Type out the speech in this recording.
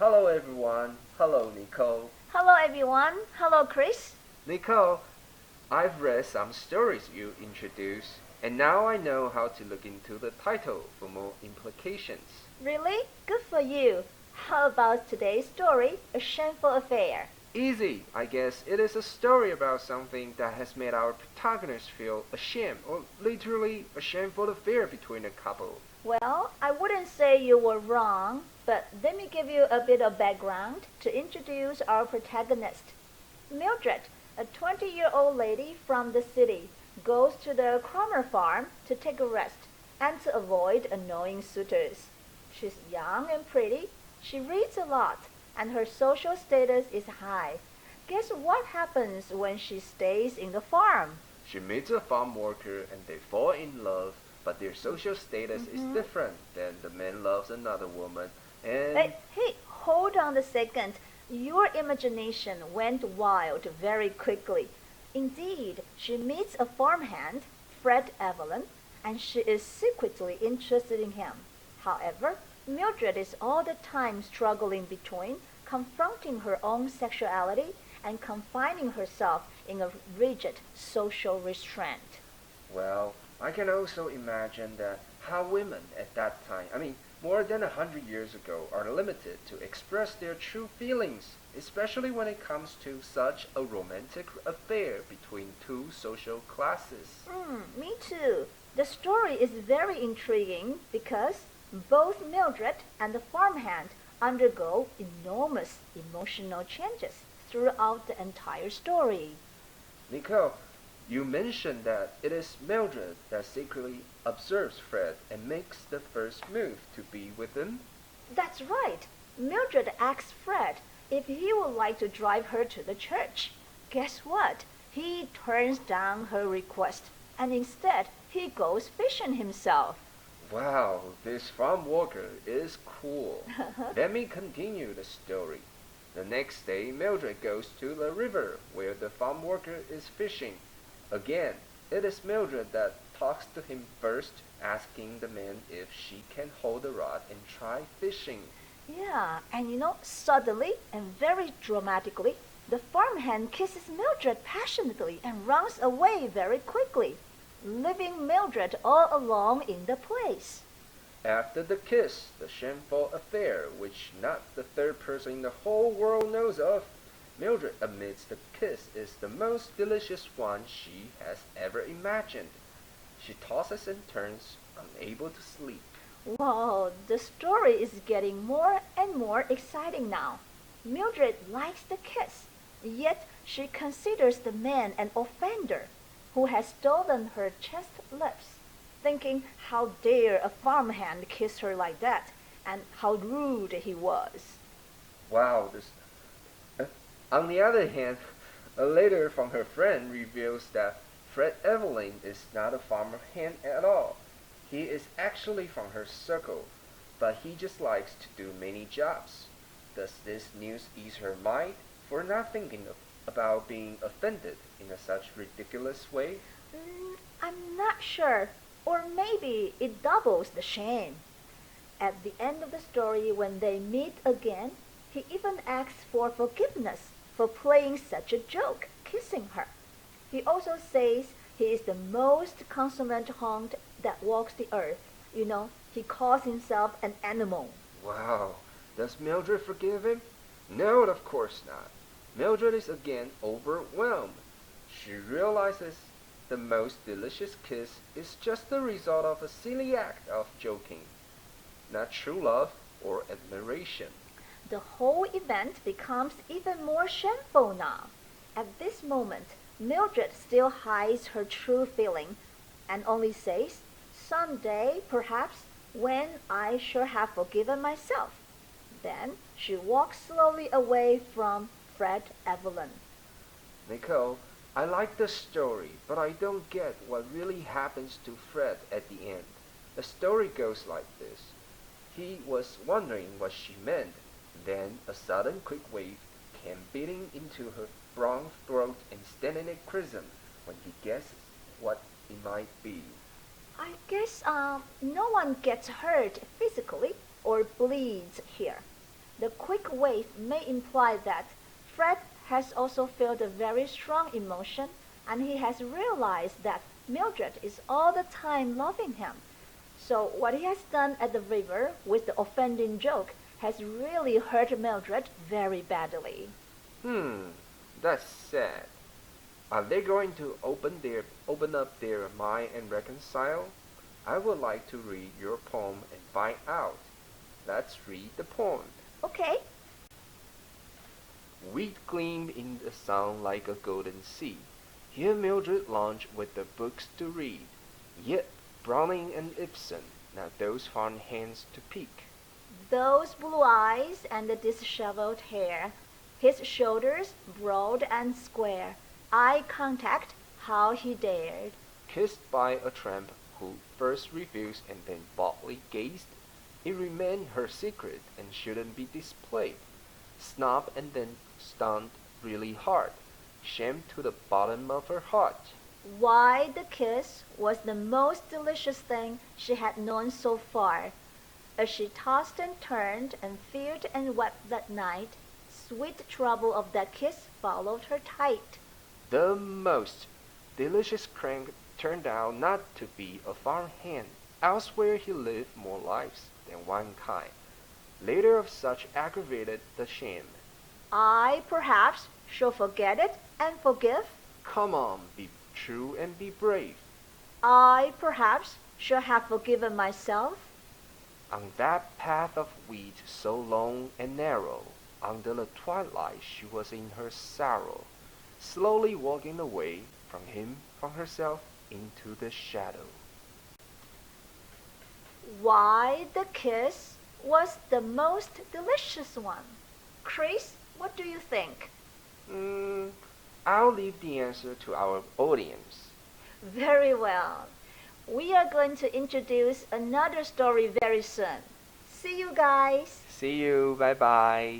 Hello everyone. Hello Nicole. Hello everyone. Hello Chris. Nicole, I've read some stories you introduced, and now I know how to look into the title for more implications. Really? Good for you. How about today's story, A Shameful Affair? Easy. I guess it is a story about something that has made our protagonist feel ashamed, or literally a shameful affair between a couple. Well, I wouldn't say you were wrong, but let me give you a bit of background to introduce our protagonist. Mildred, a 20-year-old lady from the city, goes to the Cromer farm to take a rest and to avoid annoying suitors. She's young and pretty, she reads a lot, and her social status is high. Guess what happens when she stays in the farm? She meets a farm worker and they fall in love, but their social status is different. Then the man loves another woman and... Hey, hold on a second. Your imagination went wild very quickly. Indeed, she meets a farmhand, Fred Evelyn, and she is secretly interested in him. However, Mildred is all the time struggling between confronting her own sexuality and confining herself in a rigid social restraint. Well, I can also imagine that how women at that time, more than 100 years ago, are limited to express their true feelings, especially when it comes to such a romantic affair between two social classes. Me too. The story is very intriguing because both Mildred and the farmhand undergo enormous emotional changes throughout the entire story. Nicole, you mentioned that it is Mildred that secretly observes Fred and makes the first move to be with him? That's right. Mildred asks Fred if he would like to drive her to the church. Guess what? He turns down her request, and instead he goes fishing himself. Wow, this farm worker is cool. Let me continue the story. The next day, Mildred goes to the river where the farm worker is fishing. Again, it is Mildred that talks to him first, asking the man if she can hold the rod and try fishing. Yeah, and suddenly and very dramatically, the farmhand kisses Mildred passionately and runs away very quickly, leaving Mildred all alone in the place. After the kiss, the shameful affair, which not the third person in the whole world knows of, Mildred admits the kiss is the most delicious one she has ever imagined. She tosses and turns, unable to sleep. Wow, the story is getting more and more exciting now. Mildred likes the kiss, yet she considers the man an offender who has stolen her chaste lips, thinking how dare a farmhand kiss her like that, and how rude he was. Wow, On the other hand, a letter from her friend reveals that Fred Evelyn is not a farmer hand at all. He is actually from her circle, but he just likes to do many jobs. Does this news ease her mind for not thinking about being offended in such ridiculous way? I'm not sure, or maybe it doubles the shame. At the end of the story, when they meet again, he even asks for forgiveness for playing such a joke, kissing her. He also says he is the most consummate hound that walks the earth. He calls himself an animal. Wow, does Mildred forgive him? No, of course not. Mildred is again overwhelmed. She realizes the most delicious kiss is just the result of a silly act of joking, not true love or admiration. The whole event becomes even more shameful now. At this moment, Mildred still hides her true feeling and only says, "Someday, perhaps, when I shall have forgiven myself." Then she walks slowly away from Fred Evelyn. Nicole, I like the story, but I don't get what really happens to Fred at the end. The story goes like this. He was wondering what she meant. Then a sudden quick wave came beating into her brown throat and standing a crimson when he guesses what it might be. I guess no one gets hurt physically or bleeds here. The quick wave may imply that Fred has also felt a very strong emotion, and he has realized that Mildred is all the time loving him. So what he has done at the river with the offending joke has really hurt Mildred very badly. That's sad. Are they going to open up their mind and reconcile? I would like to read your poem and find out. Let's read the poem. Okay. Wheat gleam in the sun like a golden sea. Here Mildred lounged with the books to read. Yet Browning and Ibsen, not those fond hands to pick. Those blue eyes and the disheveled hair, his shoulders broad and square, eye contact, how he dared. Kissed by a tramp who first refused and then boldly gazed, it remained her secret and shouldn't be displayed. Snubbed and then stunned really hard, shame to the bottom of her heart. Why, the kiss was the most delicious thing she had known so far. As she tossed and turned and feared and wept that night, sweet trouble of that kiss followed her tight. The most delicious crank turned out not to be a farm hand. Elsewhere he lived more lives than one kind. Later of such aggravated the shame. I, perhaps, shall forget it and forgive. Come on, be true and be brave. I, perhaps, shall have forgiven myself. On that path of wheat so long and narrow, under the twilight she was in her sorrow, slowly walking away from him, from herself, into the shadow. Why, the kiss was the most delicious one. Chris, what do you think? I'll leave the answer to our audience. Very well. We are going to introduce another story very soon. See you guys. See you. Bye-bye.